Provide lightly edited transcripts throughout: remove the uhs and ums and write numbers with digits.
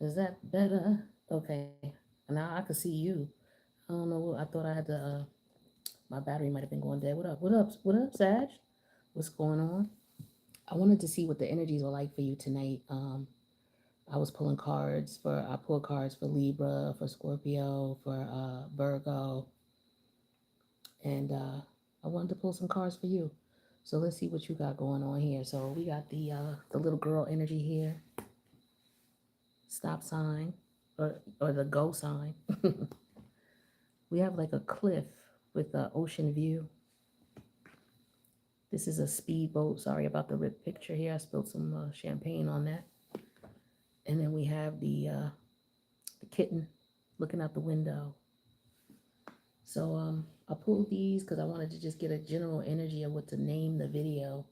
Is that better? Okay. Now I can see you. I don't know. I thought I had to. My battery might have been going dead. What up? What up? What up, Sag? What's going on? I wanted to see what the energies were like for you tonight. I was pulling cards for. I pulled cards for Libra, for Scorpio, for Virgo, and I wanted to pull some cards for you. So let's see what you got going on here. So we got the little girl energy here, stop sign, or the go sign. We have like a cliff with an ocean view. This is a speedboat. Sorry about the rip picture here. I spilled some champagne on that. And then we have the kitten looking out the window. So I pulled these because I wanted to just get a general energy of what to name the video.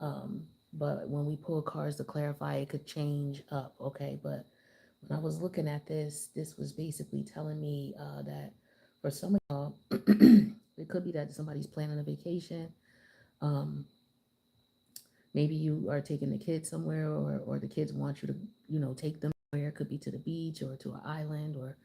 Um, but when we pull cards to clarify, it could change up. Okay, but when I was looking at this, this was basically telling me that for some of y'all, it could be that somebody's planning a vacation. Um, Maybe you are taking the kids somewhere, or the kids want you to, take them somewhere. It could be to the beach or to an island or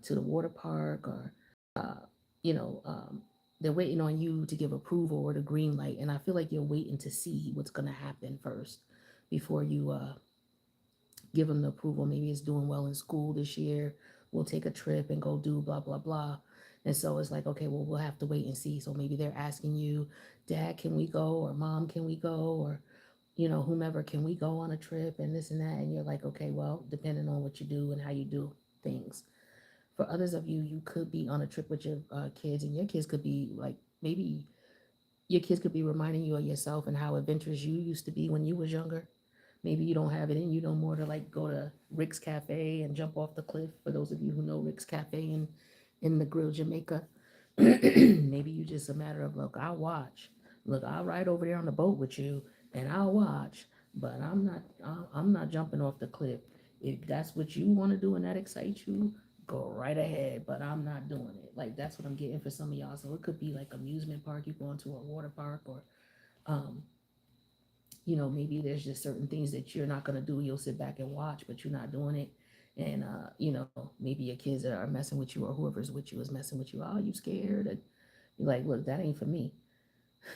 to the water park, or uh, you know, um, they're waiting on you to give approval or the green light. And I feel like you're waiting to see what's going to happen first before you give them the approval. Maybe it's doing well in school this year. We'll take a trip and go do blah, blah, blah. And so it's like, okay, well, we'll have to wait and see. So maybe they're asking you, Dad, can we go? Or Mom, can we go? Or, whomever, can we go on a trip and this and that? And you're like, okay, well, depending on what you do and how you do things. For others of you, you could be on a trip with your kids, and your kids could be like, maybe your kids could be reminding you of yourself and how adventurous you used to be when you was younger. Maybe you don't have it in you no more to like go to Rick's Cafe and jump off the cliff. For those of you who know Rick's Cafe in the Grill, Jamaica, maybe you just a matter of, look, I'll watch. Look, I'll ride over there on the boat with you and I'll watch, but I'm not jumping off the cliff. If that's what you want to do and that excites you, go right ahead. But I'm not doing it. Like that's what I'm getting for some of y'all. So it could be like amusement park, you going to a water park, or um, maybe there's just certain things that you're not going to do. You'll sit back and watch, but you're not doing it. And, maybe your kids are messing with you, or whoever's with you is messing with you. Oh, you scared? And you're like, look, that ain't for me.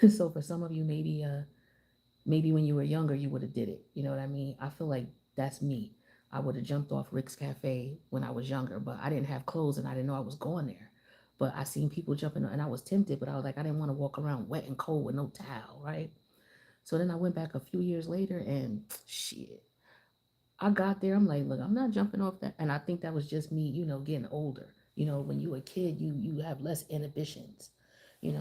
So for some of you, maybe when you were younger, you would have did it. You know what I mean? I feel like that's me. I would have jumped off Rick's Cafe when I was younger, but I didn't have clothes and I didn't know I was going there. But I seen people jumping and I was tempted, but I was like, I didn't want to walk around wet and cold with no towel, right? So then I went back a few years later and shit, I got there. I'm like, look, I'm not jumping off that. And I think that was just me, getting older. When you were a kid, you have less inhibitions.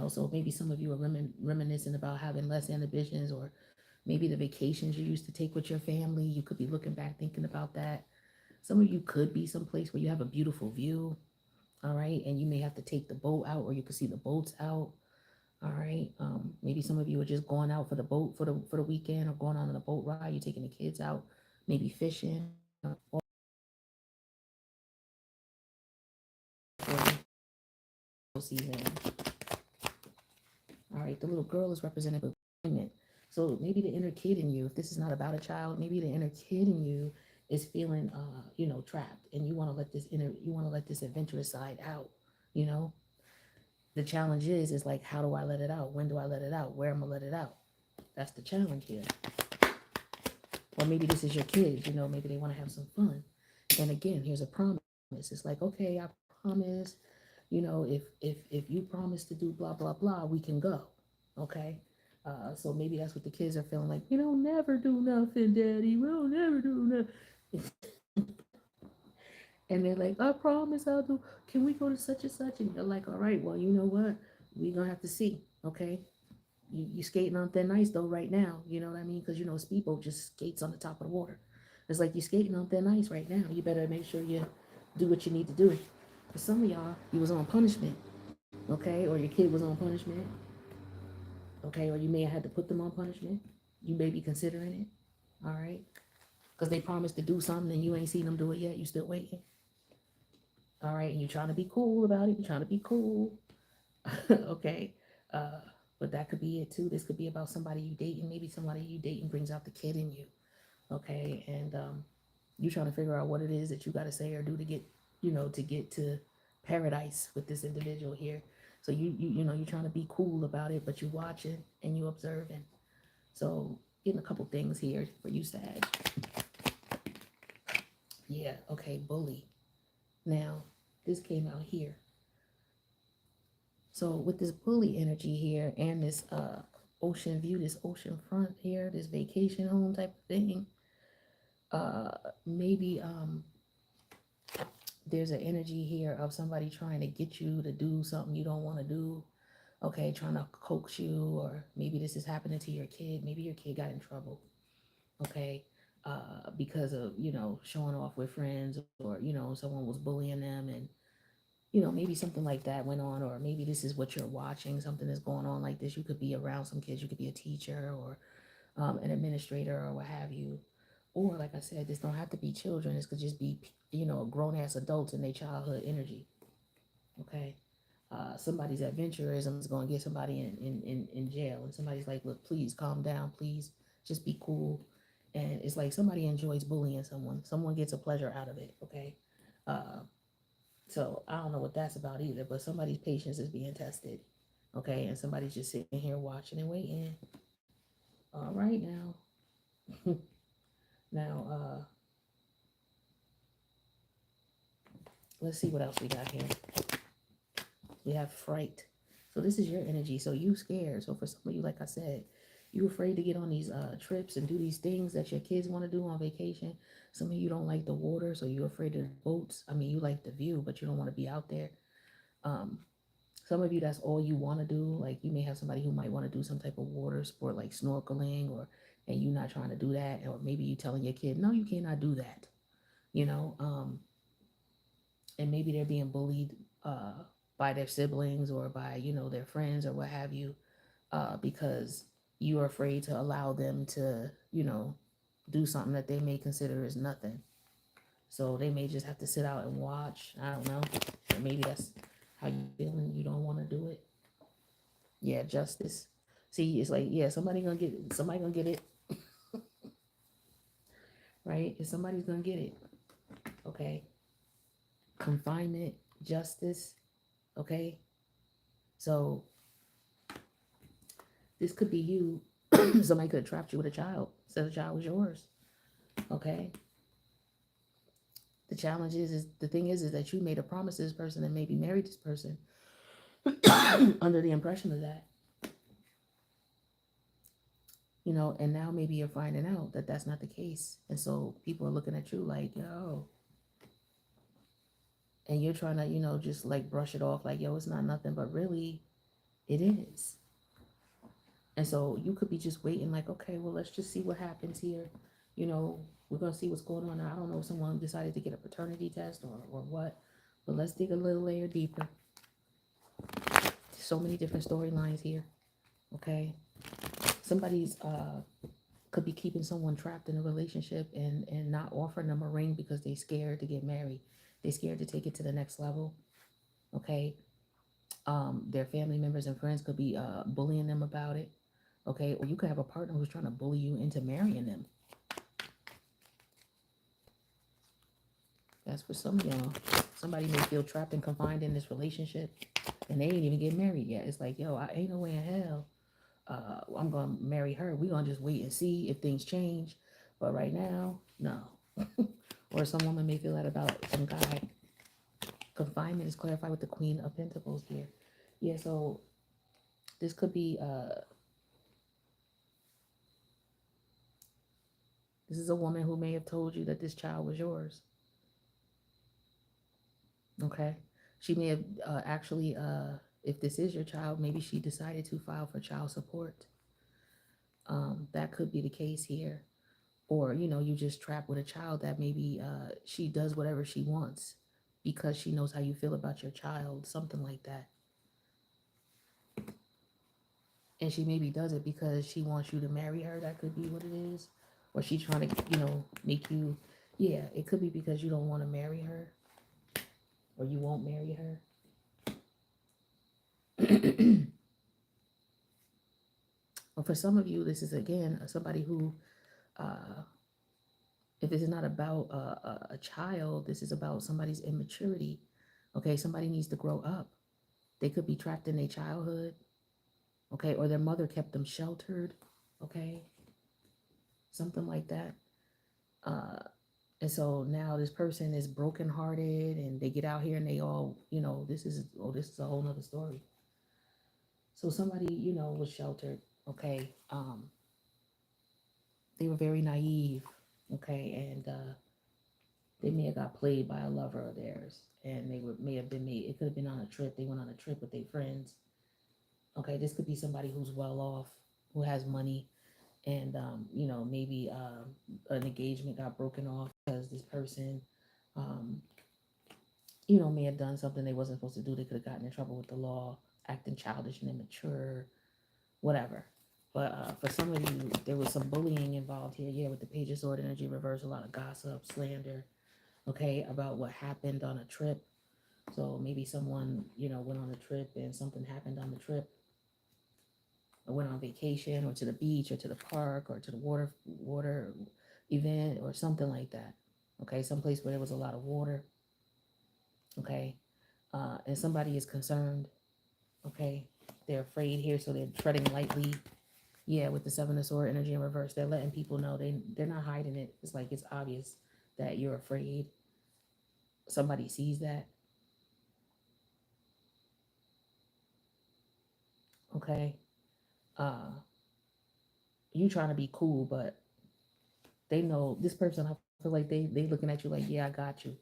So maybe some of you are reminiscing about having less inhibitions, or maybe the vacations you used to take with your family. You could be looking back thinking about that. Some of you could be someplace where you have a beautiful view, all right, and you may have to take the boat out, or you could see the boats out. All right. Maybe some of you are just going out for the boat for the weekend, or going on a boat ride. You're taking the kids out, maybe fishing. All season. All right. The little girl is represented with employment. So maybe the inner kid in you, if this is not about a child, maybe the inner kid in you is feeling, trapped, and you want to let this adventurous side out. You know, the challenge is like, how do I let it out? When do I let it out? Where am I let it out? That's the challenge here. Or maybe this is your kids, maybe they want to have some fun. And again, here's a promise. It's like, okay, I promise, if you promise to do blah, blah, blah, we can go. Okay. So maybe that's what the kids are feeling like. We don't never do nothing, Daddy. We don't never do nothing. And they're like, I promise I'll do. Can we go to such and such? And you're like, all right, well, you know what? We're going to have to see. Okay. You skating on thin ice though right now, you know what I mean? Because a speedboat just skates on the top of the water. It's like you're skating on thin ice right now. You better make sure you do what you need to do. For some of y'all, you was on punishment, okay? Or your kid was on punishment, okay? Or you may have had to put them on punishment. You may be considering it, all right? Because they promised to do something and you ain't seen them do it yet. You still waiting, all right? And you're trying to be cool about it. You're trying to be cool, okay? Uh, but that could be it too. This could be about somebody you dating. Maybe somebody you dating brings out the kid in you, okay? And You're trying to figure out what it is that you got to say or do to get, to get to paradise with this individual here. So you're trying to be cool about it, but you watching and you observing. So getting a couple things here for you, Sag. Yeah, okay, bully. Now, this came out here. So with this bully energy here and this ocean view, this ocean front here, this vacation home type of thing, uh maybe there's an energy here of somebody trying to get you to do something you don't want to do. Okay, trying to coax you, or maybe this is happening to your kid. Maybe your kid got in trouble. Okay, because of showing off with friends, or someone was bullying them, and maybe something like that went on, or maybe this is what you're watching. Something is going on like this. You could be around some kids. You could be a teacher or an administrator or what have you. Or like I said, this don't have to be children. This could just be grown ass adults in their childhood energy. Okay. Somebody's adventurism is going to get somebody in jail, and somebody's like, look, please calm down, please just be cool. And it's like somebody enjoys bullying someone gets a pleasure out of it. Okay. uh, so I don't know what that's about either, but somebody's patience is being tested. Okay, and somebody's just sitting here watching and waiting. All right now. Now let's see what else we got here. We have fright. So this is your energy. So you scared. So for some of you, like I said, you afraid to get on these trips and do these things that your kids want to do on vacation. Some of you don't like the water, so you're afraid of the boats. I mean, you like the view, but you don't want to be out there. Um, some of you, that's all you want to do. Like you may have somebody who might want to do some type of water sport, like snorkeling, or and you're not trying to do that, or maybe you telling your kid, no, you cannot do that. You know, and maybe they're being bullied uh, by their siblings or by their friends or what have you, because you are afraid to allow them to do something that they may consider as nothing. So they may just have to sit out and watch. I don't know. Or maybe that's how you feeling. You don't want to do it. Yeah, justice. See, it's like, yeah, somebody gonna get it, right? If somebody's gonna get it, okay. Confinement, justice, okay. So this could be you. Somebody could have trapped you with a child, said the child was yours, okay. The challenge is the thing is that you made a promise to this person and maybe married this person under the impression of that, and now maybe you're finding out that that's not the case, and so people are looking at you like, yo, and you're trying to just like brush it off like, yo, it's not nothing, but really it is. And so you could be just waiting like, okay, well, let's just see what happens here. We're gonna see what's going on. Now, I don't know if someone decided to get a paternity test or what, but let's dig a little layer deeper. So many different storylines here. Okay, somebody's could be keeping someone trapped in a relationship and not offering them a ring because they scared to get married. They scared to take it to the next level. Okay, their family members and friends could be bullying them about it. Okay, or you could have a partner who's trying to bully you into marrying them. That's for some of y'all. Somebody may feel trapped and confined in this relationship and they ain't even get married yet. It's like, yo, I ain't no way in hell I'm gonna marry her. We gonna just wait and see if things change. But right now, no. Or some woman may feel that about some guy. Confinement is clarified with the Queen of Pentacles here. Yeah, so this could be this is a woman who may have told you that this child was yours. Okay. She may have actually, if this is your child, maybe she decided to file for child support. That could be the case here. Or, you just trapped with a child that maybe she does whatever she wants because she knows how you feel about your child, something like that. And she maybe does it because she wants you to marry her. That could be what it is. Or she's trying to, make you, yeah, it could be because you don't want to marry her or you won't marry her. Well, for some of you, this is again somebody who If this is not about a child, this is about somebody's immaturity. Okay, somebody needs to grow up. They could be trapped in their childhood, okay, or their mother kept them sheltered, okay, something like that. Uh, and so now this person is brokenhearted, and they get out here and they all, this is a whole nother story. So somebody, was sheltered, okay. They were very naive, okay, and they may have got played by a lover of theirs, and may have been made. It could have been on a trip. They went on a trip with their friends. Okay, this could be somebody who's well off, who has money, and maybe an engagement got broken off because this person, um, may have done something they wasn't supposed to do. They could have gotten in trouble with the law, acting childish and immature, whatever. But for some of you, there was some bullying involved here. Yeah, with the Page of Sword energy reverse, a lot of gossip, slander, okay, about what happened on a trip. So maybe someone, went on a trip and something happened on the trip, or went on vacation or to the beach or to the park or to the water event or something like that. Okay, someplace where there was a lot of water. Okay, and somebody is concerned. Okay, they're afraid here, so they're treading lightly. Yeah, with the Seven of Sword energy in reverse, they're letting people know they're not hiding it. It's like it's obvious that you're afraid. Somebody sees that. Okay, uh, you trying to be cool, but they know this person. I feel like they looking at you like, yeah, I got you.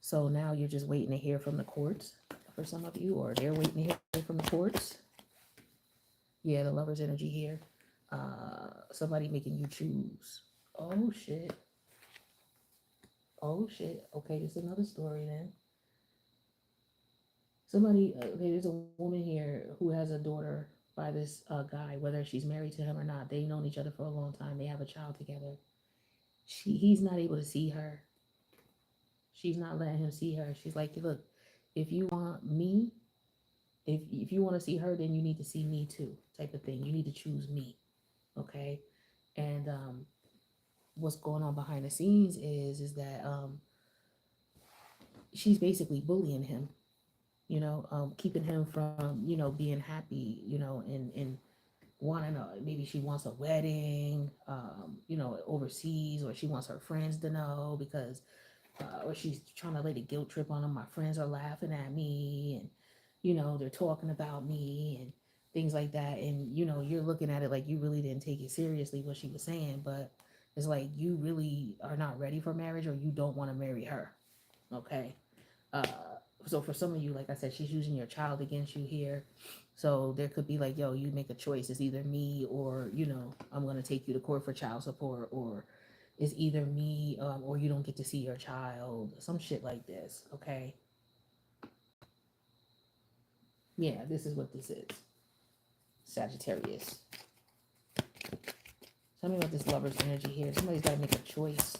So now you're just waiting to hear from the courts for some of you, or they're waiting to hear from the courts. Yeah, the lover's energy here. Somebody making you choose. Oh shit. Oh shit. Okay, this is another story then. Somebody, okay, there's a woman here who has a daughter by this guy, whether she's married to him or not. They've known each other for a long time. They have a child together. He's not able to see her. She's not letting him see her. She's like, look, if you want me, if you want to see her, then you need to see me too, type of thing. You need to choose me, okay? And what's going on behind the scenes is that she's basically bullying him, keeping him from being happy, and wanting maybe she wants a wedding, overseas, or she wants her friends to know because or she's trying to lay the guilt trip on them. My friends are laughing at me, and they're talking about me and things like that. And you're looking at it like you really didn't take it seriously what she was saying, but it's like you really are not ready for marriage, or you don't want to marry her. Okay. Uh, so for some of you, like I said, she's using your child against you here. So there could be like, yo, you make a choice. It's either me or, I'm going to take you to court for child support, or it's either me or you don't get to see your child, some shit like this. Okay. Yeah, this is what this is. Sagittarius. Tell me about this lover's energy here. Somebody's got to make a choice.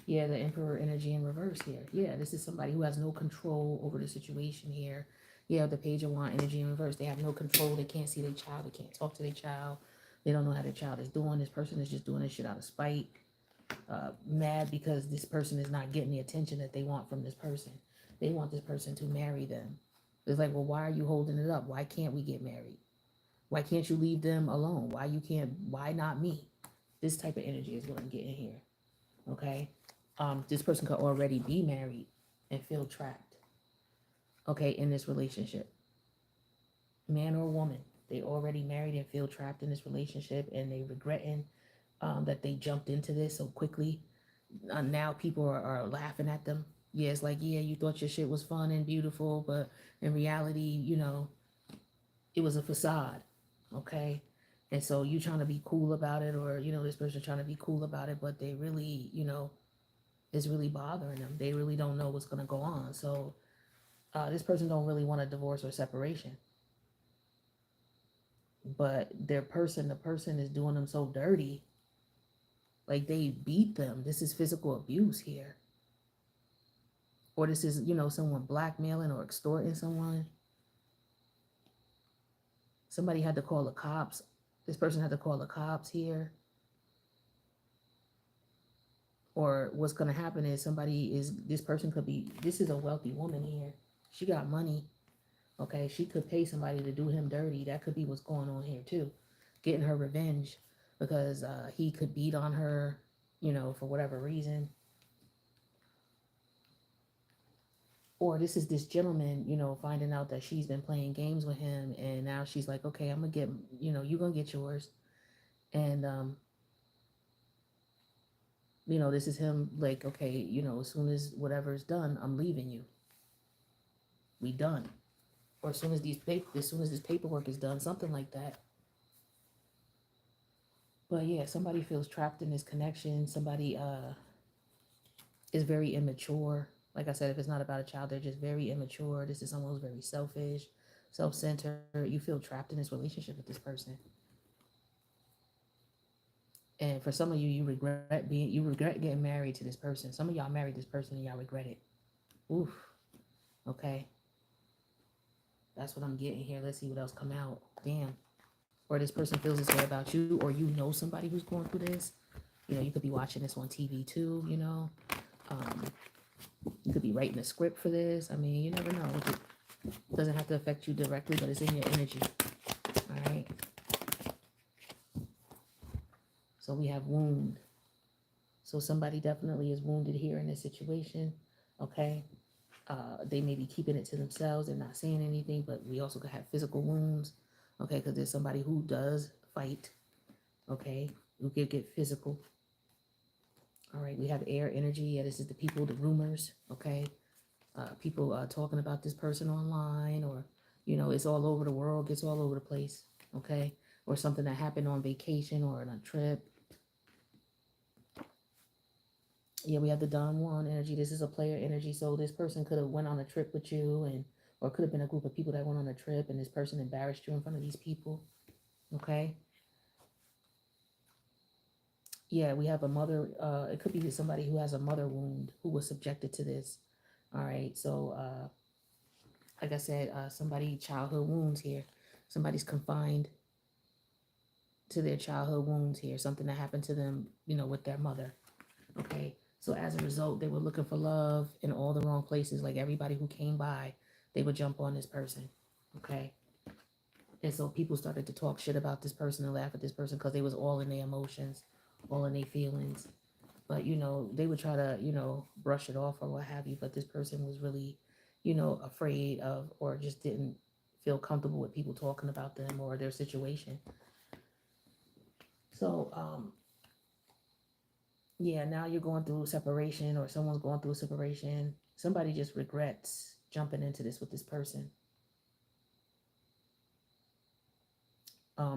Yeah, the Emperor energy in reverse here. Yeah, this is somebody who has no control over the situation here. Yeah, the Page of Wands energy in reverse. They have no control. They can't see their child. They can't talk to their child. They don't know how their child is doing. This person is just doing this shit out of spite. Mad because this person is not getting the attention that they want from this person. They want this person to marry them. It's like, well, why are you holding it up? Why can't we get married? Why can't you leave them alone? Why not me? This type of energy is what I'm getting here. Okay. This person could already be married and feel trapped. Okay, in this relationship. Man or woman. They already married and feel trapped in this relationship, and they regretting that they jumped into this so quickly. Now people are laughing at them. Yeah, it's like, yeah, you thought your shit was fun and beautiful, but in reality, it was a facade. Okay. And so you trying to be cool about it, or, this person trying to be cool about it, but they really, it's really bothering them. They really don't know what's going to go on. So this person don't really want a divorce or separation. But the person is doing them so dirty. Like they beat them. This is physical abuse here. Or this is, someone blackmailing or extorting someone. Somebody had to call the cops. This person had to call the cops here. Or what's going to happen is this person could be, this is a wealthy woman here. She got money. Okay. She could pay somebody to do him dirty. That could be what's going on here too. Getting her revenge because he could beat on her, for whatever reason. Or this is this gentleman, finding out that she's been playing games with him, and now she's like, okay, I'm gonna get, you're gonna get yours. And this is him like, okay, as soon as whatever's done, I'm leaving you. We done. Or as soon as this paperwork is done, something like that. But yeah, somebody feels trapped in this connection. Somebody is very immature. Like I said, if it's not about a child, they're just very immature. This is someone who's very selfish, self-centered. You feel trapped in this relationship with this person. And for some of you, you regret getting married to this person. Some of y'all married this person and y'all regret it. Oof. Okay. That's what I'm getting here. Let's see what else come out. Damn. Or this person feels this way about you, or you know somebody who's going through this. You could be watching this on TV too, Um, you could be writing a script for this. I mean, you never know. It doesn't have to affect you directly, but it's in your energy. All right. So we have wound. So somebody definitely is wounded here in this situation. Okay. They may be keeping it to themselves and not saying anything, but we also could have physical wounds. Okay. Because there's somebody who does fight. Okay. Who could get physical. All right. We have air energy. Yeah, this is the people, the rumors. Okay. People talking about this person online, or, it's all over the world, gets all over the place. Okay. Or something that happened on vacation or on a trip. Yeah, we have the Don Juan energy. This is a player energy. So this person could have went on a trip with you, or could have been a group of people that went on a trip, and this person embarrassed you in front of these people. Okay. Yeah, we have a mother. It could be somebody who has a mother wound who was subjected to this. All right. So, like I said, somebody childhood wounds here. Somebody's confined to their childhood wounds here. Something that happened to them, with their mother. Okay. So as a result, they were looking for love in all the wrong places. Like everybody who came by, they would jump on this person. Okay. And so people started to talk shit about this person and laugh at this person because they was all in their emotions, all in their feelings. But, they would try to, brush it off or what have you. But this person was really, afraid of, or just didn't feel comfortable with people talking about them or their situation. So, yeah, now you're going through separation, or someone's going through a separation. Somebody just regrets jumping into this with this person,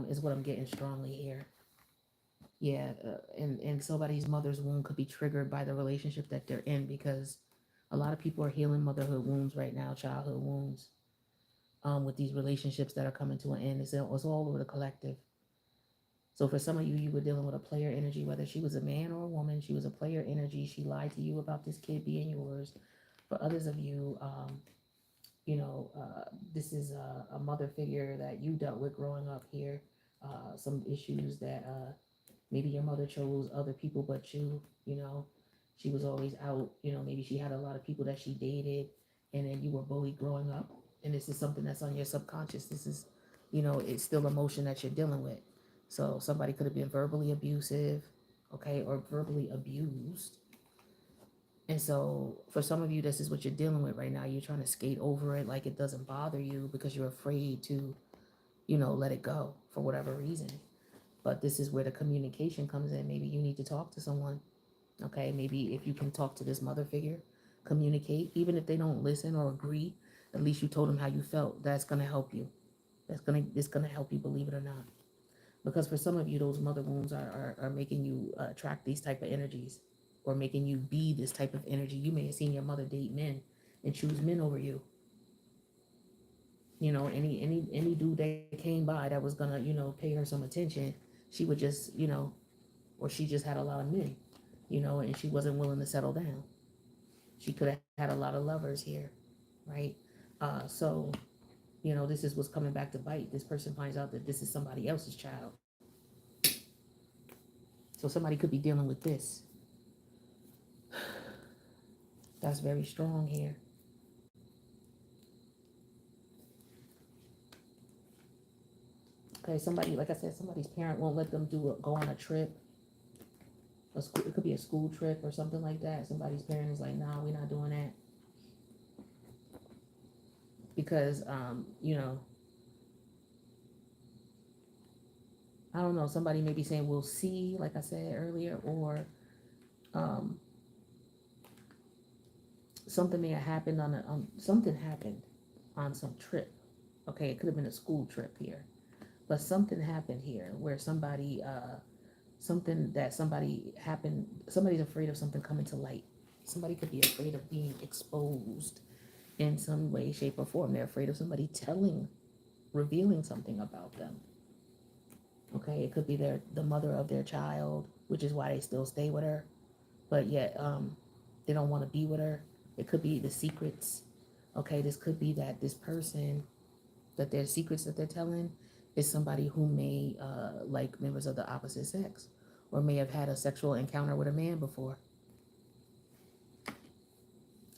is what I'm getting strongly here. Yeah, and somebody's mother's wound could be triggered by the relationship that they're in, because a lot of people are healing motherhood wounds right now, childhood wounds, with these relationships that are coming to an end. It's all over the collective. So for some of you, you were dealing with a player energy, whether she was a man or a woman. She was a player energy. She lied to you about this kid being yours. For others of you, this is a mother figure that you dealt with growing up here. Some issues that maybe your mother chose other people but you. She was always out. Maybe she had a lot of people that she dated, and then you were bullied growing up. And this is something that's on your subconscious. This is, it's still emotion that you're dealing with. So somebody could have been verbally abusive, okay, or verbally abused. And so for some of you, this is what you're dealing with right now. You're trying to skate over it like it doesn't bother you because you're afraid to, let it go for whatever reason. But this is where the communication comes in. Maybe you need to talk to someone. Okay, maybe if you can talk to this mother figure, communicate, even if they don't listen or agree, at least you told them how you felt. That's gonna help you. It's gonna help you, believe it or not. Because for some of you, those mother wounds are making you attract these type of energies, or making you be this type of energy. You may have seen your mother date men and choose men over you. Any dude that came by that was gonna, pay her some attention, she would just, or she just had a lot of men, and she wasn't willing to settle down. She could have had a lot of lovers here, right? So, this is what's coming back to bite. This person finds out that this is somebody else's child. So somebody could be dealing with this. That's very strong here. Okay, somebody, like I said, somebody's parent won't let them go on a trip. It could be a school trip or something like that. Somebody's parent is like, nah, we're not doing that. Because, I don't know, somebody may be saying, we'll see, like I said earlier, or um, something may have happened something happened on some trip. Okay, it could have been a school trip here. But something happened here where somebody's afraid of something coming to light. Somebody could be afraid of being exposed in some way, shape, or form. They're afraid of somebody revealing something about them. Okay, it could be the mother of their child, which is why they still stay with her, but yet they don't want to be with her. It could be the secrets. Okay, this could be that this person, that their secrets that they're telling is somebody who may like members of the opposite sex, or may have had a sexual encounter with a man before.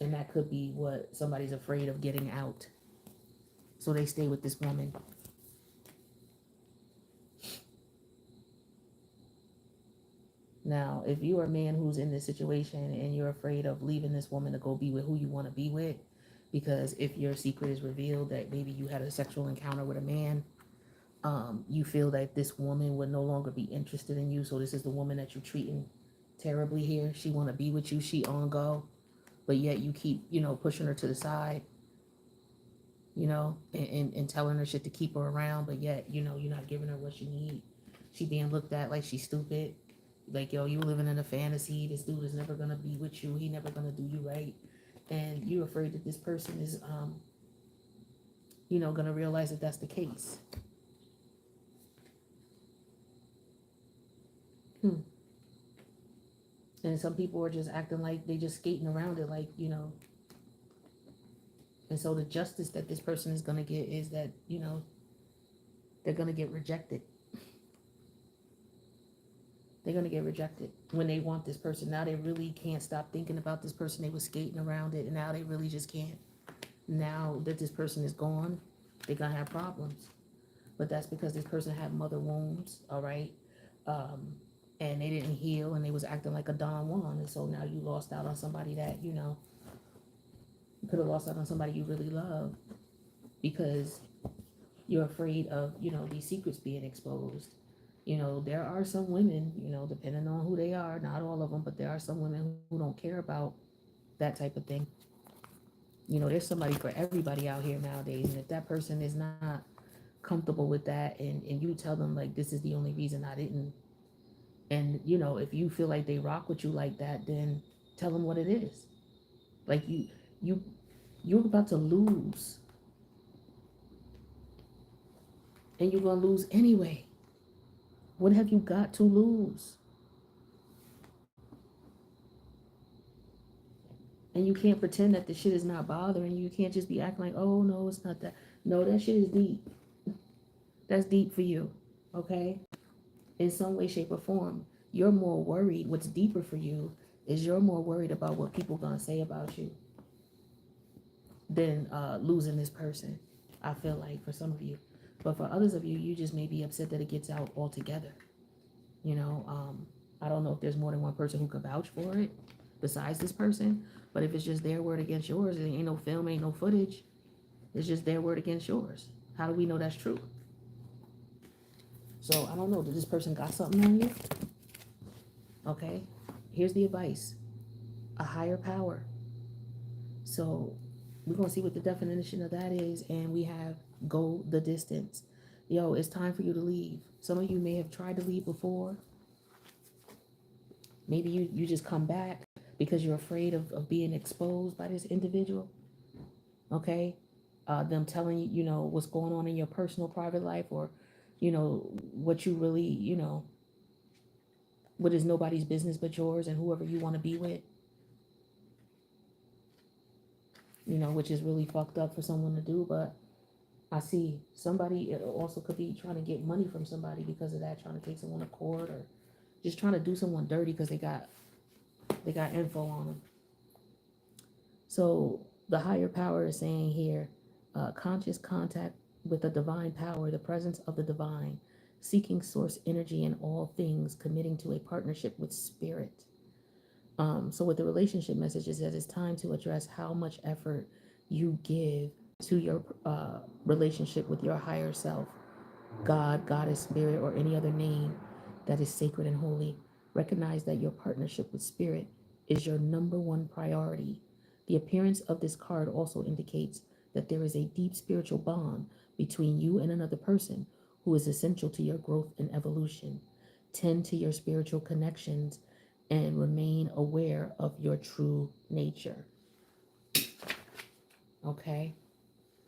And that could be what somebody's afraid of getting out. So they stay with this woman. Now, if you are a man who's in this situation and you're afraid of leaving this woman to go be with who you want to be with, because if your secret is revealed that maybe you had a sexual encounter with a man, you feel that this woman would no longer be interested in you. So this is the woman that you're treating terribly here. She want to be with you. She on go, but yet you keep, pushing her to the side, and telling her shit to keep her around. But yet, you're not giving her what she need. She being looked at like she's stupid. Like, yo, you living in a fantasy. This dude is never going to be with you. He never going to do you right. And you're afraid that this person is, going to realize that that's the case. And some people are just acting like they just skating around it, like, And so the justice that this person is going to get is that, they're going to get rejected. They're going to get rejected when they want this person. Now they really can't stop thinking about this person. They were skating around it, and now they really just can't. Now that this person is gone, they're going to have problems. But that's because this person had mother wounds, all right? And they didn't heal, and they was acting like a Don Juan. And so now you lost out on somebody that, you could have lost out on somebody you really love because you're afraid of, these secrets being exposed. There are some women, depending on who they are, not all of them, but there are some women who don't care about that type of thing. There's somebody for everybody out here nowadays. And if that person is not comfortable with that, and you tell them, like, this is the only reason I didn't, and, if you feel like they rock with you like that, then tell them what it is. Like, you're about to lose. And you're going to lose anyway. What have you got to lose? And you can't pretend that the shit is not bothering you. You can't just be acting like, oh, no, it's not that. No, that shit is deep. That's deep for you, okay? In some way, shape, or form. You're more worried. What's deeper for you is you're more worried about what people going to say about you than losing this person, I feel like, for some of you. But for others of you, you just may be upset that it gets out altogether. I don't know if there's more than one person who could vouch for it besides this person, but if it's just their word against yours, there ain't no film, ain't no footage. It's just their word against yours. How do we know that's true? So I don't know. Did this person got something on you? Okay. Here's the advice. A higher power. So we're going to see what the definition of that is. And we have go the distance. Yo, it's time for you to leave. Some of you may have tried to leave before. Maybe you just come back because you're afraid of being exposed by this individual. Okay? Them telling you, what's going on in your personal private life, or, what you really, what is nobody's business but yours and whoever you want to be with. Which is really fucked up for someone to do. But I see somebody also could be trying to get money from somebody because of that, trying to take someone to court, or just trying to do someone dirty because they got info on them. So the higher power is saying here, conscious contact with the divine power, the presence of the divine, seeking source energy in all things, committing to a partnership with spirit. So with the relationship message, it says it's time to address how much effort you give to your relationship with your higher self, God, Goddess, Spirit, or any other name that is sacred and holy. Recognize that your partnership with Spirit is your number one priority. The appearance of this card also indicates that there is a deep spiritual bond between you and another person who is essential to your growth and evolution. Tend to your spiritual connections and remain aware of your true nature. Okay?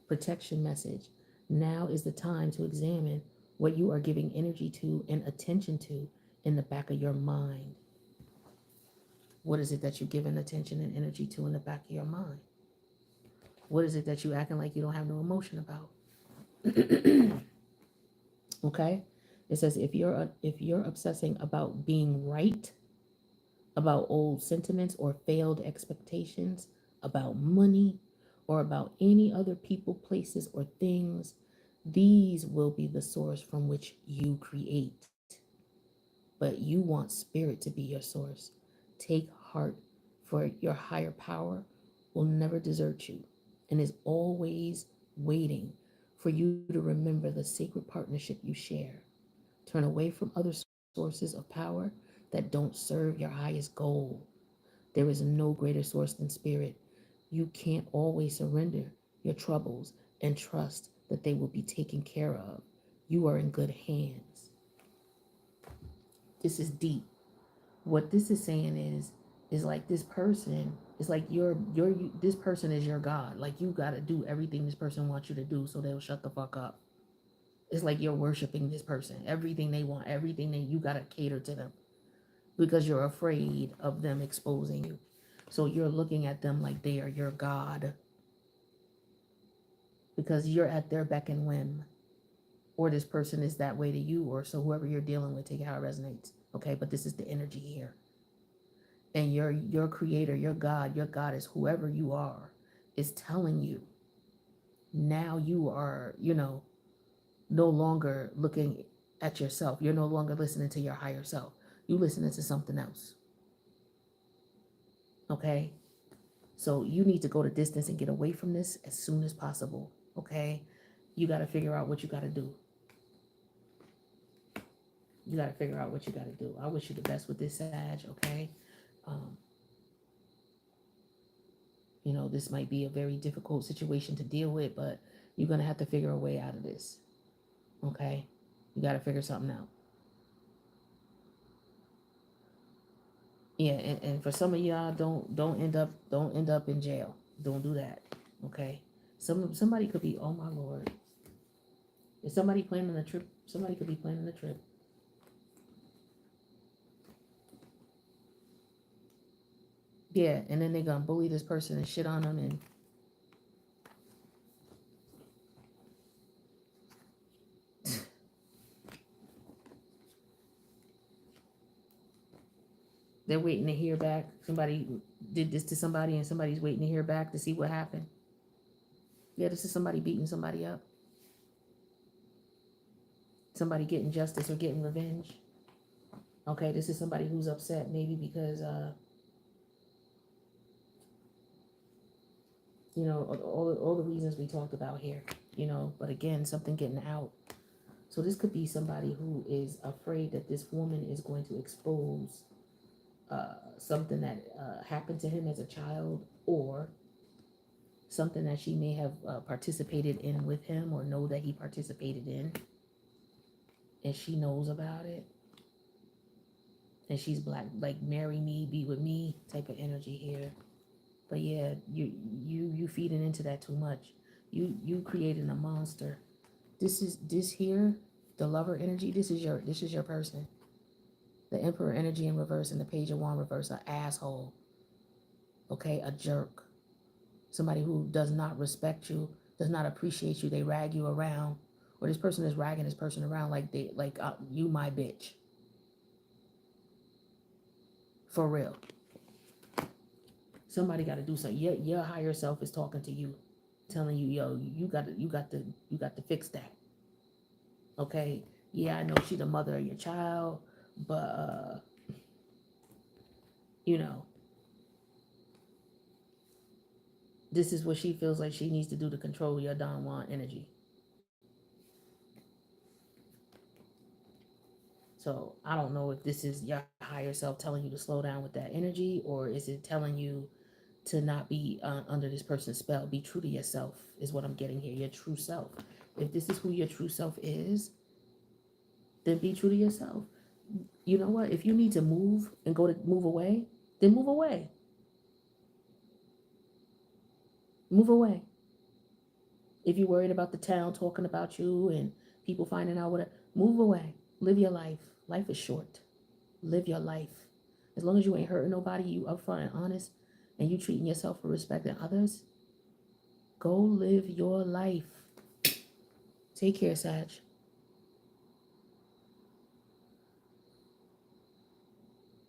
Protection message. Now is the time to examine what you are giving energy to and attention to in the back of your mind. What is it that you're giving attention and energy to in the back of your mind? What is it that you acting like you don't have no emotion about? Okay? It says if you're obsessing about being right, about old sentiments or failed expectations, about money, or about any other people, places, or things, these will be the source from which you create. But you want spirit to be your source. Take heart, for your higher power will never desert you and is always waiting for you to remember the sacred partnership you share. Turn away from other sources of power that don't serve your highest goal. There is no greater source than spirit. You can't always surrender your troubles and trust that they will be taken care of. You are in good hands. This is deep. What this is saying is like this person is like this person is your God. Like you got to do everything this person wants you to do so they'll shut the fuck up. It's like you're worshiping this person. Everything they want, everything that you got to cater to them because you're afraid of them exposing you. So you're looking at them like they are your God because you're at their beck and whim. Or this person is that way to you, or so whoever you're dealing with, take it how it resonates. Okay, but this is the energy here. And your creator, your God, your goddess, whoever you are, is telling you now you are, no longer looking at yourself. You're no longer listening to your higher self. You're listening to something else. Okay? So you need to go the distance and get away from this as soon as possible. Okay? You got to figure out what you got to do. You got to figure out what you got to do. I wish you the best with this, Sag. Okay? Um, this might be a very difficult situation to deal with, but you're going to have to figure a way out of this. Okay? You got to figure something out. Yeah, and for some of y'all, don't end up in jail. Don't do that. Okay? Somebody could be, oh my Lord. Is somebody planning a trip? Somebody could be planning a trip. Yeah, and then they're gonna bully this person and shit on them, and they're waiting to hear back. Somebody did this to somebody, and somebody's waiting to hear back to see what happened. Yeah, this is somebody beating somebody up. Somebody getting justice or getting revenge. Okay, this is somebody who's upset maybe because all the reasons we talked about here. But again, something getting out. So this could be somebody who is afraid that this woman is going to expose something that happened to him as a child, or something that she may have participated in with him, or know that he participated in, and she knows about it, and she's black, like marry me, be with me type of energy here. But yeah, you feeding into that too much. You creating a monster. This here, the lover energy. This is your person. The Emperor energy in reverse and the Page of Wands reverse. An asshole. Okay, a jerk. Somebody who does not respect you, does not appreciate you. They rag you around, or this person is ragging this person around like you my bitch. For real. Somebody got to do something. Your higher self is talking to you, telling you, yo, you got to fix that. Okay. Yeah, I know she's the mother of your child, but you know, this is what she feels like she needs to do to control your Don Juan energy. So I don't know if this is your higher self telling you to slow down with that energy, or is it telling you to not be under this person's spell. Be true to yourself is what I'm getting here. Your true self. If this is who your true self is, then be true to yourself. You know what? If you need to move and go to move away, then move away. Move away. If you're worried about the town talking about you and people finding out what, move away. Live your life. Life is short. Live your life. As long as you ain't hurting nobody, you upfront and honest, and you treating yourself with respect and others, go live your life. Take care, Sag.